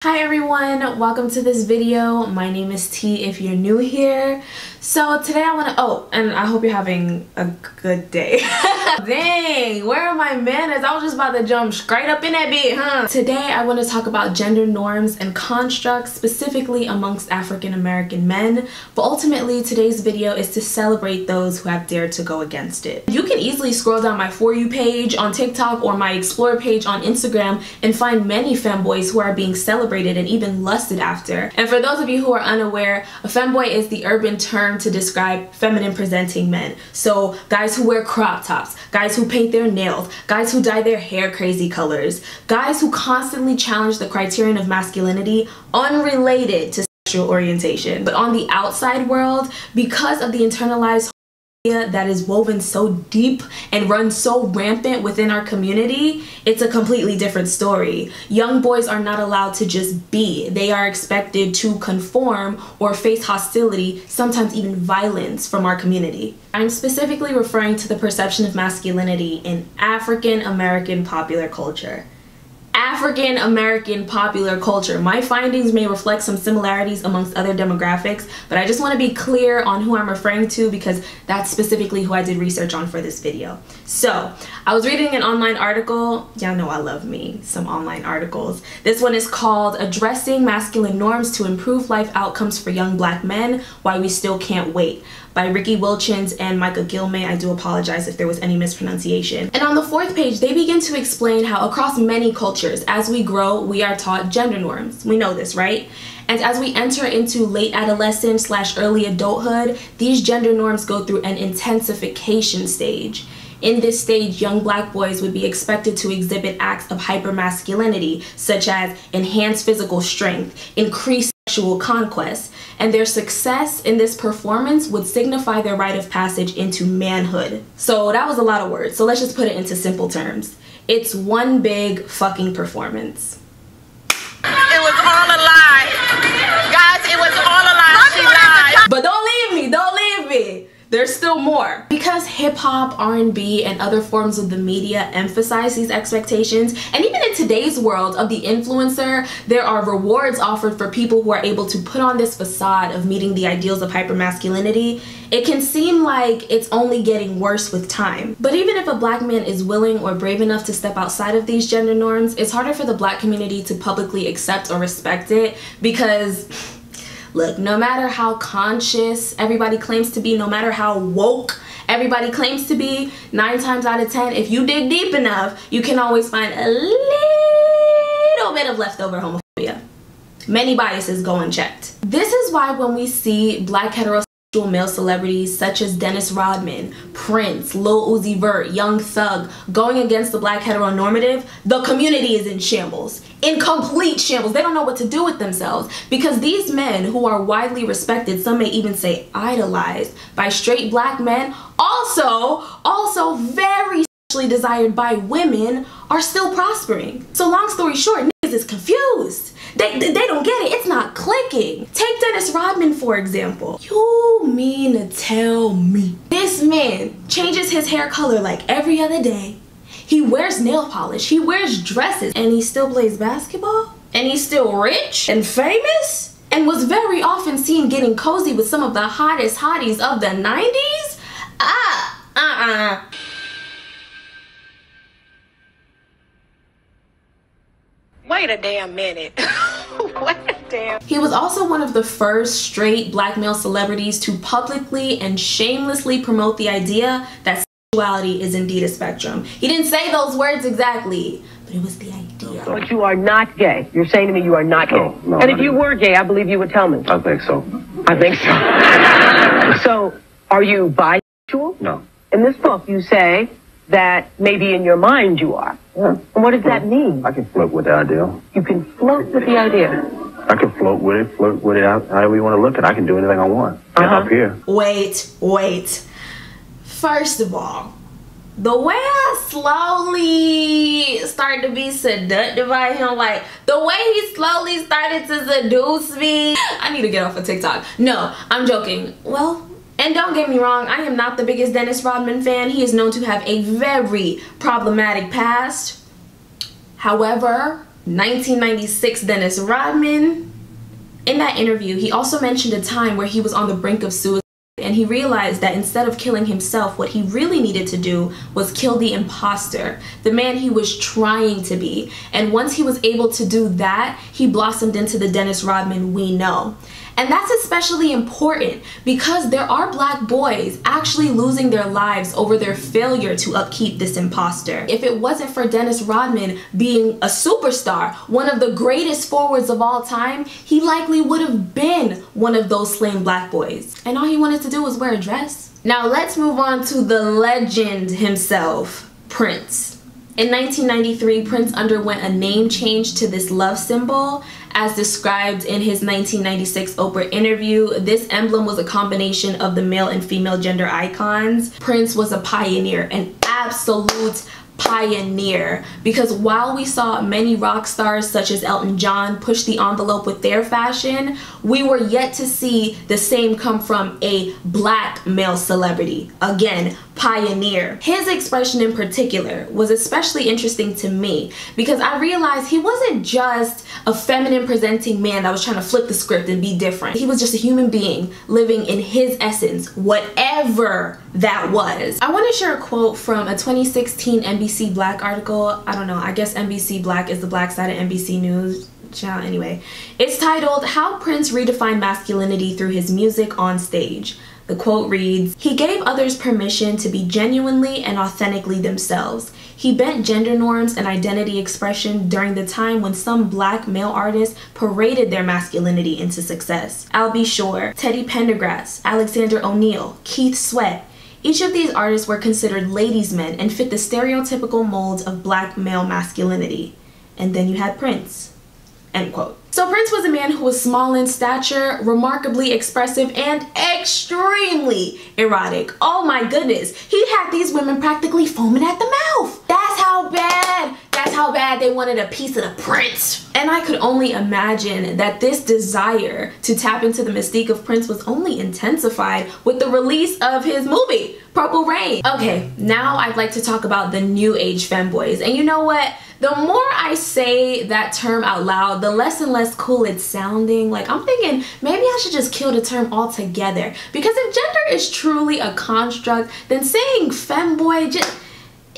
Hi everyone, welcome to this video. My name is T if you're new here. So today I want to, and I hope you're having a good day. Dang, where are my manners? I was just about to jump straight up in that bit, huh? Today I want to talk about gender norms and constructs, specifically amongst African American men. But ultimately today's video is to celebrate those who have dared to go against it. You can easily scroll down my For You page on TikTok or my Explore page on Instagram and find many femboys who are being celebrated and even lusted after. And for those of you who are unaware, a femboy is the urban term to describe feminine presenting men. So guys who wear crop tops, guys who paint their nails, guys who dye their hair crazy colors, guys who constantly challenge the criterion of masculinity unrelated to sexual orientation. But on the outside world, because of the internalized that is woven so deep and runs so rampant within our community, it's a completely different story. Young boys are not allowed to just be. They are expected to conform or face hostility, sometimes even violence from our community. I'm specifically referring to the perception of masculinity in African American popular culture. African American popular culture. My findings may reflect some similarities amongst other demographics, but I just want to be clear on who I'm referring to because that's specifically who I did research on for this video. So I was reading an online article. Y'all know I love me some online articles. This one is called Addressing Masculine Norms to Improve Life Outcomes for Young Black Men, Why We Still Can't Wait, by Ricky Wilchins and Michael Gilmay. I do apologize if there was any mispronunciation. And on the 4th page, they begin to explain how across many cultures, as we grow, we are taught gender norms. We know this, right? And as we enter into late adolescence / early adulthood, these gender norms go through an intensification stage. In this stage, young black boys would be expected to exhibit acts of hypermasculinity, such as enhanced physical strength, increased sexual conquest, and their success in this performance would signify their rite of passage into manhood. So that was a lot of words, so let's just put it into simple terms. It's one big fucking performance. It was all a lie. Guys, it was all a lie. She lied. But don't leave me, don't leave me. There's still more. Because hip-hop, R&B, and other forms of the media emphasize these expectations, and even in today's world of the influencer, there are rewards offered for people who are able to put on this facade of meeting the ideals of hypermasculinity, it can seem like it's only getting worse with time. But even if a black man is willing or brave enough to step outside of these gender norms, it's harder for the black community to publicly accept or respect it because look, no matter how conscious everybody claims to be, no matter how woke everybody claims to be, 9 times out of 10, if you dig deep enough, you can always find a little bit of leftover homophobia. Many biases go unchecked. This is why when we see black heterosexual male celebrities such as Dennis Rodman, Prince, Lil Uzi Vert, Young Thug going against the black heteronormative, the community is in shambles. In complete shambles. They don't know what to do with themselves because these men who are widely respected, some may even say idolized by straight black men, also very sexually desired by women, are still prospering. So long story short, niggas is confused. They don't get it. It's not clicking. Take Dennis Rodman, for example. You mean to tell me this man changes his hair color like every other day? He wears nail polish, he wears dresses, and he still plays basketball? And he's still rich and famous? And was very often seen getting cozy with some of the hottest hotties of the 90s? Wait a damn minute. Wait a damn. He was also one of the first straight black male celebrities to publicly and shamelessly promote the idea that sexuality is indeed a spectrum. He didn't say those words exactly, but it was the idea. But you are not gay. You're saying to me you are not gay. No, and if you were gay, I believe you would tell me. I think so. I think so. So, are you bisexual? No. In this book, you say that maybe in your mind you are. Yeah. And what does that mean? I can float with the idea. You can float with the idea. I can float with it however you want to look at it. I can do anything I want. Up here. Wait. First of all, the way I slowly started to be seduced by him, like the way he slowly started to seduce me, I need to get off of TikTok. No, I'm joking. Well, and don't get me wrong, I am not the biggest Dennis Rodman fan. He is known to have a very problematic past. However, 1996 Dennis Rodman. In that interview, he also mentioned a time where he was on the brink of suicide, and he realized that instead of killing himself, what he really needed to do was kill the imposter, the man he was trying to be. And once he was able to do that, he blossomed into the Dennis Rodman we know. And that's especially important because there are black boys actually losing their lives over their failure to upkeep this imposter. If it wasn't for Dennis Rodman being a superstar, one of the greatest forwards of all time, he likely would have been one of those slain black boys. And all he wanted to do was wear a dress. Now let's move on to the legend himself, Prince. In 1993, Prince underwent a name change to this love symbol. As described in his 1996 Oprah interview, this emblem was a combination of the male and female gender icons. Prince was a pioneer, an absolute pioneer, because while we saw many rock stars such as Elton John push the envelope with their fashion, we were yet to see the same come from a black male celebrity. Again, pioneer. His expression in particular was especially interesting to me because I realized he wasn't just a feminine presenting man that was trying to flip the script and be different. He was just a human being living in his essence, whatever that was. I want to share a quote from a 2016 NBC Black article. I don't know, I guess NBC Black is the black side of NBC News channel anyway. It's titled, "How Prince Redefined Masculinity Through His Music Onstage." The quote reads, "He gave others permission to be genuinely and authentically themselves. He bent gender norms and identity expression during the time when some black male artists paraded their masculinity into success. Al B. Shore, Teddy Pendergrass, Alexander O'Neal, Keith Sweat. Each of these artists were considered ladies' men and fit the stereotypical molds of black male masculinity. And then you had Prince." End quote. So Prince was a man who was small in stature, remarkably expressive, and extremely erotic. Oh my goodness. He had these women practically foaming at the mouth. That's how bad they wanted a piece of the Prince. And I could only imagine that this desire to tap into the mystique of Prince was only intensified with the release of his movie, Purple Rain. Okay, now I'd like to talk about the new age femboys. And you know what? The more I say that term out loud, the less and less cool it's sounding. Like, I'm thinking maybe I should just kill the term altogether. Because if gender is truly a construct, then saying femboy just,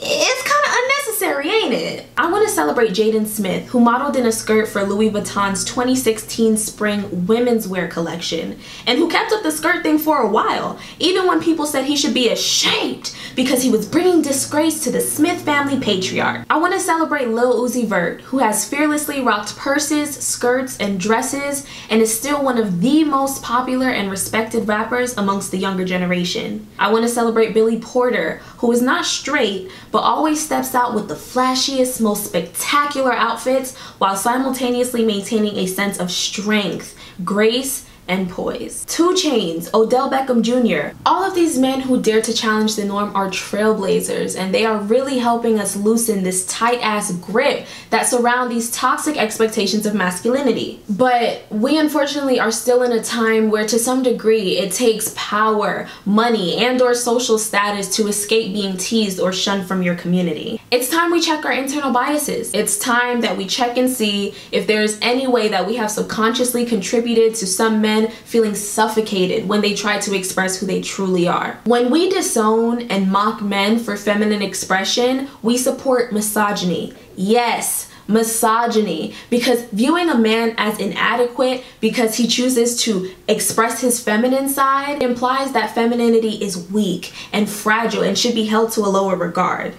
it's kind of unnecessary, ain't it? I want to celebrate Jaden Smith, who modeled in a skirt for Louis Vuitton's 2016 spring women's wear collection, and who kept up the skirt thing for a while, even when people said he should be ashamed because he was bringing disgrace to the Smith family patriarch. I want to celebrate Lil Uzi Vert, who has fearlessly rocked purses, skirts, and dresses, and is still one of the most popular and respected rappers amongst the younger generation. I want to celebrate Billy Porter, who is not straight, but always steps out with the flashiest, most spectacular outfits while simultaneously maintaining a sense of strength, grace, and poise. 2 Chainz, Odell Beckham Jr. All of these men who dare to challenge the norm are trailblazers, and they are really helping us loosen this tight-ass grip that surround these toxic expectations of masculinity. But we unfortunately are still in a time where to some degree it takes power, money, and/or social status to escape being teased or shunned from your community. It's time we check our internal biases. It's time that we check and see if there's any way that we have subconsciously contributed to some men feeling suffocated when they try to express who they truly are. When we disown and mock men for feminine expression, we support misogyny. Yes, misogyny, because viewing a man as inadequate because he chooses to express his feminine side implies that femininity is weak and fragile and should be held to a lower regard.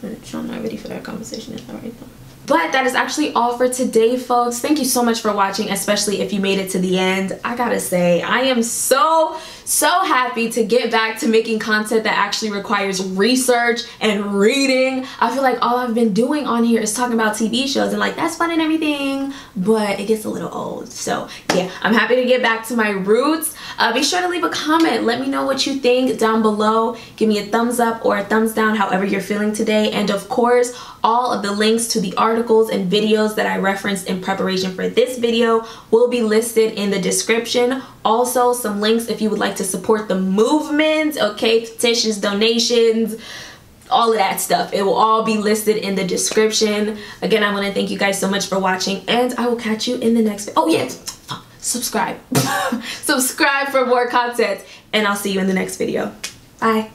I'm not ready for that conversation, is that right though? But that is actually all for today, folks. Thank you so much for watching, especially if you made it to the end. I gotta say, I am so happy to get back to making content that actually requires research and reading. I feel like all I've been doing on here is talking about TV shows, and like, that's fun and everything, but it gets a little old. So yeah, I'm happy to get back to my roots. Be sure to leave a comment. Let me know what you think down below. Give me a thumbs up or a thumbs down, however you're feeling today. And of course, all of the links to the articles and videos that I referenced in preparation for this video will be listed in the description. Also, some links if you would like to support the movement, okay, petitions, donations, all of that stuff. It will all be listed in the description. Again, I want to thank you guys so much for watching, and I will catch you in the next video. Oh yeah, subscribe. Subscribe for more content, and I'll see you in the next video. Bye.